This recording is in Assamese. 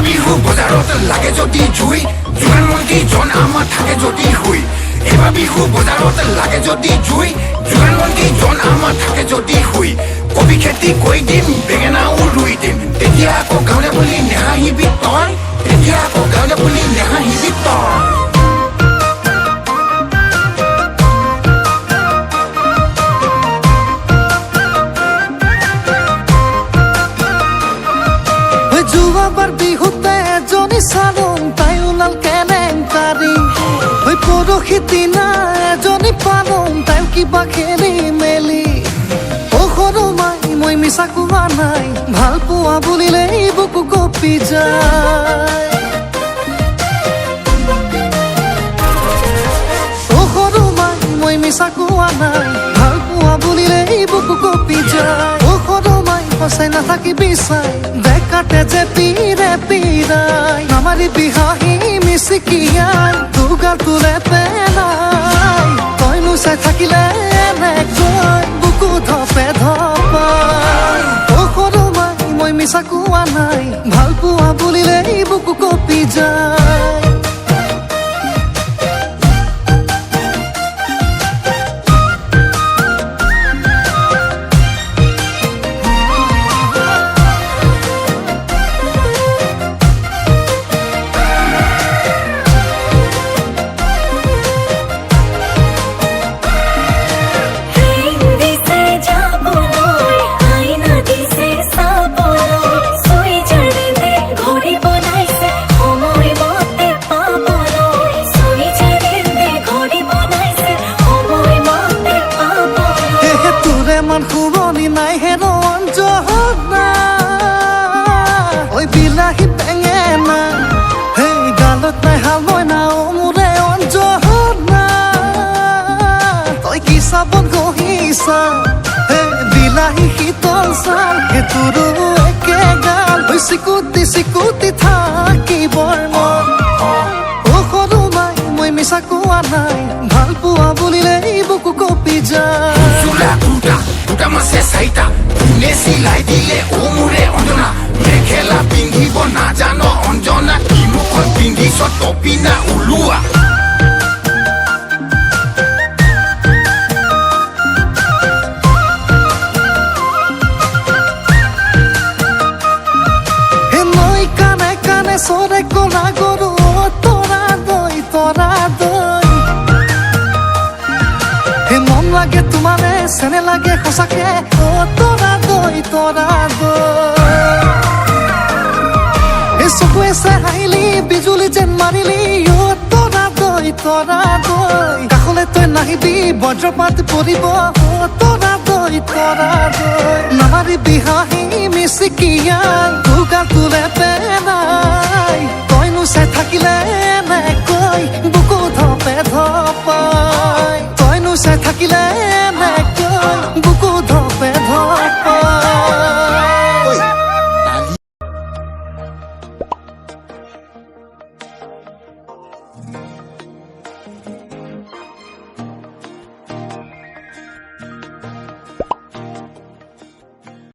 বিহু বজাৰত লাগে যদি জুই যোগান মন্ত্ৰী জন আমাৰ থাকে যদি হুই এবাৰ বিহু বজাৰত লাগে যদি জুই যোগান মন্ত্ৰী জন আমাৰ থাকে যদি হুই কবি খেতি কৰি দিম বেঙেনাও ৰুই দিম তেতিয়া আকৌ গাঁৱলীয়া বুলি নেহাঁহিবি তই তেতিয়া আকৌ গাঁৱলীয়া বুলি নেহাঁহিবি তই যোৱাবাৰ বিহুতে এজনী চালোং তাই ওলাল কেলেংকাৰী হৈ পৰহি দিনা এজনী পালোং তাই কিবা খেলি মেলি সৰু মাই মই মিছা কোৱা নাই ভাল পোৱা বুলিলেই বুকু কঁপি যায় সৰু মাই মই মিছা কোৱা নাই ভাল পোৱা বুলিলেই বুকু কঁপি যায় সৰু মাই সঁচাই নাথাকিবি চাই বেকাতে যে পিৰে পিৰাই নামাৰিবি হাঁহি মিচিকিয়াই দুগাৰ তোলে পেলাই তইনো চাই থাকিলে এনেকৈ বুকু ধপে ধপাই সৰু মাই মই মিছা কোৱা নাই ভাল পোৱা বুলিলেই বুকু কঁপি যায় শুৱনি নাই হেনো অঞ্জনা ঐ বিলাহী বেঙেনা সেই গালত নাই হাল মইনা মোৰে অঞ্জনা তই কি চাবত গহিছা সেই বিলাহী শীতল চাল সেইটোৰো একে গাল হৈ চিকুটি চিকুটি থাকিবৰ মন সৰু মাই মই মিছা কোৱা নাই ভাল পোৱা বুলিলেই বুকু কঁপি যায় মাছে চাৰিটা কোনে চিলাই দিলে অ মোৰে অঞ্জনা মেখেলা পিন্ধিব নাজান অঞ্জনা কি মুখত পিন্ধিছ টপিনা ওলোৱা নৈ কানে কানে চৰে কলা গৰু তৰা দৈ মন লাগে তোমাৰে চেনে লাগে সঁচাকে তৰা দৈ চকুৱে হাঁহিলি বিজুলী যেন মাৰিলি তৰা দৈ কাষলে তই নাহিবি বজ্ৰপাত পৰিব তৰা দৈ নামাৰিবি হাঁহি মিচিকিয়াই দুগাৰ তোলে